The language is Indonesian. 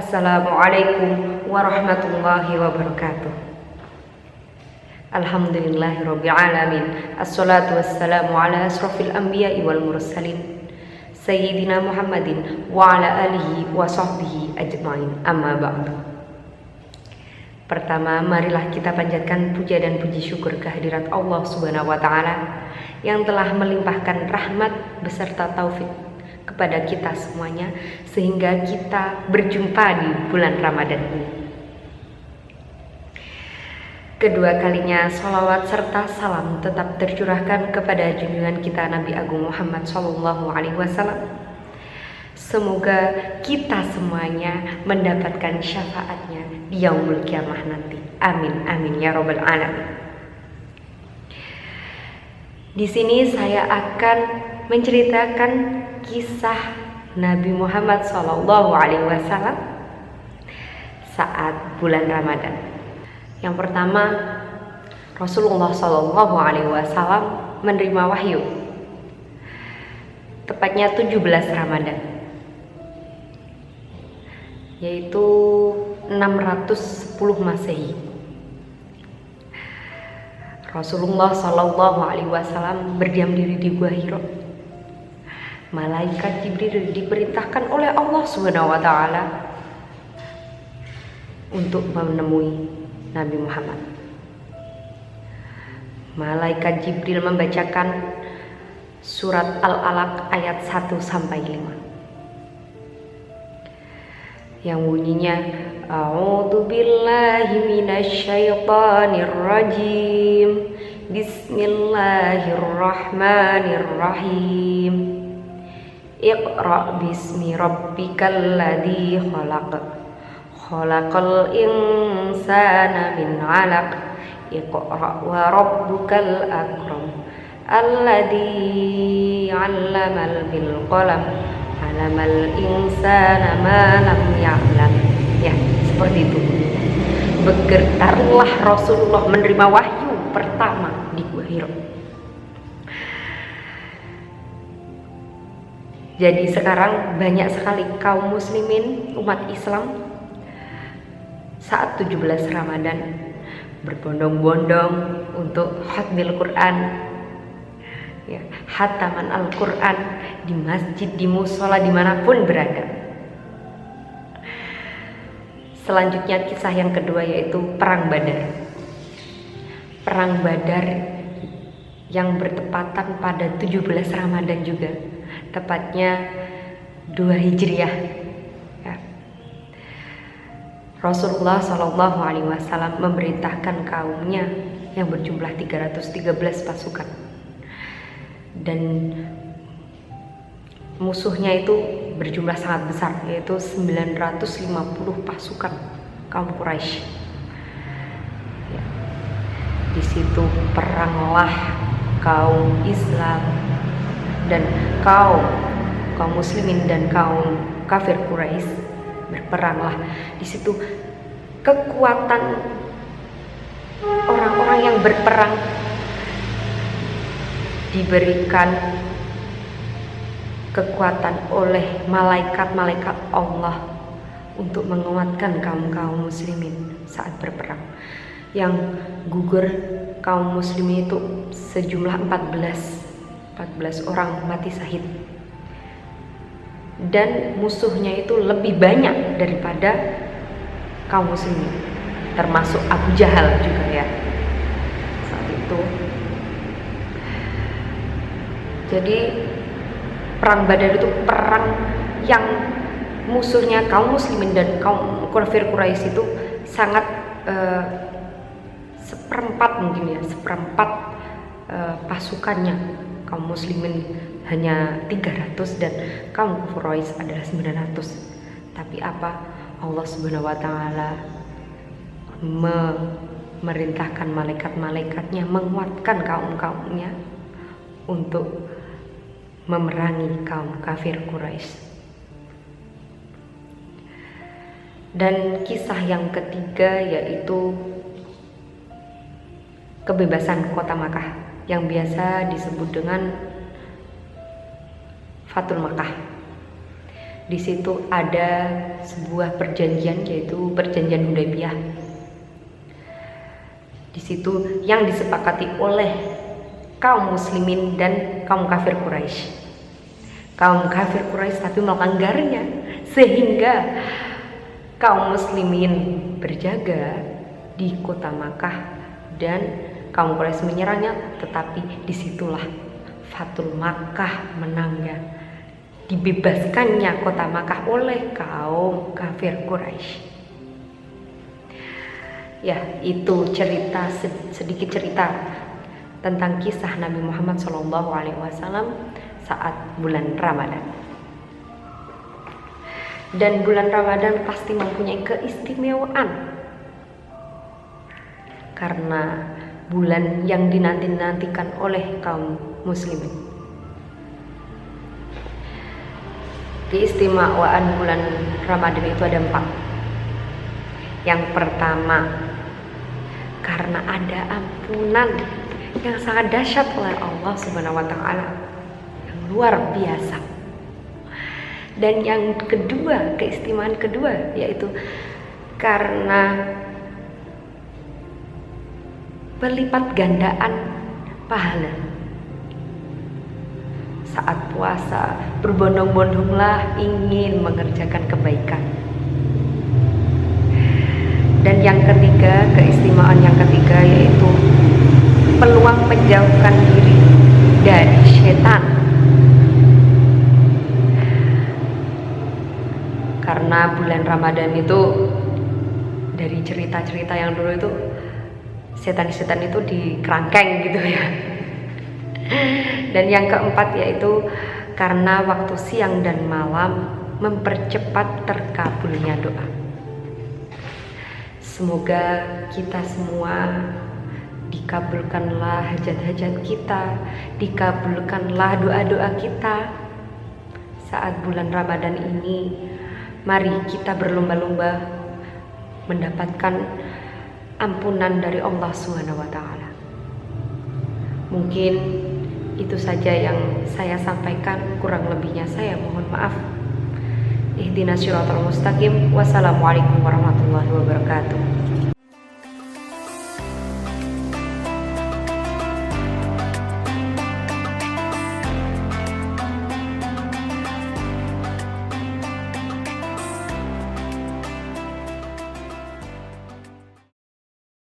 Assalamualaikum warahmatullahi wabarakatuh. Alhamdulillahirabbil alamin. Assalatu wassalamu ala asrofil anbiya'i wal mursalin Sayyidina Muhammadin wa ala alihi wa sahbihi ajmain. Amma ba'du. Pertama, marilah kita panjatkan puja dan puji syukur kehadirat Allah Subhanahu wa taala yang telah melimpahkan rahmat beserta taufik kepada kita semuanya sehingga kita berjumpa di bulan Ramadan ini. Kedua kalinya salawat serta salam tetap tercurahkan kepada junjungan kita Nabi Agung Muhammad SAW. Semoga kita semuanya mendapatkan syafaatnya di yaumul kiamah nanti. Amin amin ya robbal alamin. Di sini saya akan menceritakan kisah Nabi Muhammad SAW saat bulan Ramadan. Yang pertama, Rasulullah SAW menerima wahyu tepatnya 17 Ramadan, yaitu 610 Masehi. Rasulullah SAW berdiam diri di Gua Hira. Malaikat Jibril diperintahkan oleh Allah Subhanahu wa taala untuk menemui Nabi Muhammad. Malaikat Jibril membacakan surat Al-Alaq ayat 1 sampai 5 yang bunyinya A'udzu billahi minasyaitonir rajim. Bismillahirrahmanirrahim. Iqra bismi rabbikal ladzi khalaq. Khalaqal insana min 'alaq. Iqra wa rabbukal akram. Alladzi 'allamal bil qalam. 'Allamal insana ma lam ya'lam. Ya, seperti itu. Bergetarlah Rasulullah menerima wahyu pertama di Gua Hira. Jadi sekarang banyak sekali kaum muslimin umat Islam saat 17 Ramadan berbondong-bondong untuk khatmil Quran, ya, khataman Al-Quran di masjid, di musola, dimanapun berada. Selanjutnya kisah yang kedua yaitu Perang Badar. Perang Badar yang bertepatan pada 17 Ramadan juga, tepatnya 2 Hijriah. Ya. Rasulullah SAW memerintahkan kaumnya yang berjumlah 313 pasukan, dan musuhnya itu berjumlah sangat besar, yaitu 950 pasukan kaum Quraisy. Ya. Di situ peranglah kaum Islam dan kaum muslimin dan kaum kafir Quraisy, berperanglah di situ. Kekuatan orang-orang yang berperang diberikan kekuatan oleh malaikat-malaikat Allah untuk menguatkan kaum muslimin saat berperang. Yang gugur kaum muslimin itu sejumlah 14 orang mati syahid, dan musuhnya itu lebih banyak daripada kaum muslimin, termasuk Abu Jahal juga ya saat itu. Jadi Perang Badar itu perang yang musuhnya kaum muslimin dan kaum kafir Quraisy itu sangat seperempat pasukannya. Kaum muslimin hanya 300 dan kaum Quraisy adalah 900. Tapi apa? Allah Subhanahu wa taala memerintahkan malaikat-malaikatnya menguatkan kaum-kaumnya untuk memerangi kaum kafir Quraisy. Dan kisah yang ketiga yaitu kebebasan kota Makkah yang biasa disebut dengan Fathul Makkah. Di situ ada sebuah perjanjian, yaitu perjanjian Hudaybiyah. Di situ yang disepakati oleh kaum muslimin dan kaum kafir Quraisy. Kaum kafir Quraisy tapi melanggarnya, sehingga kaum muslimin berjaga di kota Makkah dan kaum Quraisy menyerangnya, tetapi disitulah Fathul Makkah menangnya, dibebaskannya kota Makkah oleh kaum kafir Quraisy. Ya, itu sedikit cerita tentang kisah Nabi Muhammad SAW saat bulan Ramadan. Dan bulan Ramadan pasti mempunyai keistimewaan karena bulan yang dinanti-nantikan oleh kaum muslimin. Keistimewaan bulan Ramadan itu ada 4. Yang pertama, karena ada ampunan yang sangat dahsyat oleh Allah Subhanahu wa taala, yang luar biasa. Dan yang kedua, keistimewaan kedua, yaitu karena berlipat gandaan pahala. Saat puasa berbondong-bondonglah ingin mengerjakan kebaikan. Dan yang ketiga, keistimewaan yang ketiga yaitu peluang menjauhkan diri dari setan. Karena bulan Ramadan itu, dari cerita-cerita yang dulu itu, setan-setan itu dikerangkeng gitu ya. Dan yang keempat yaitu karena waktu siang dan malam mempercepat terkabulnya doa. Semoga kita semua dikabulkanlah hajat-hajat kita, dikabulkanlah doa-doa kita saat bulan Ramadan ini. Mari kita berlomba-lomba mendapatkan ampunan dari Allah Subhanahu wa taala. Mungkin itu saja yang saya sampaikan, kurang lebihnya saya mohon maaf. Ihdinas siratal mustaqim. Wassalamualaikum warahmatullahi wabarakatuh.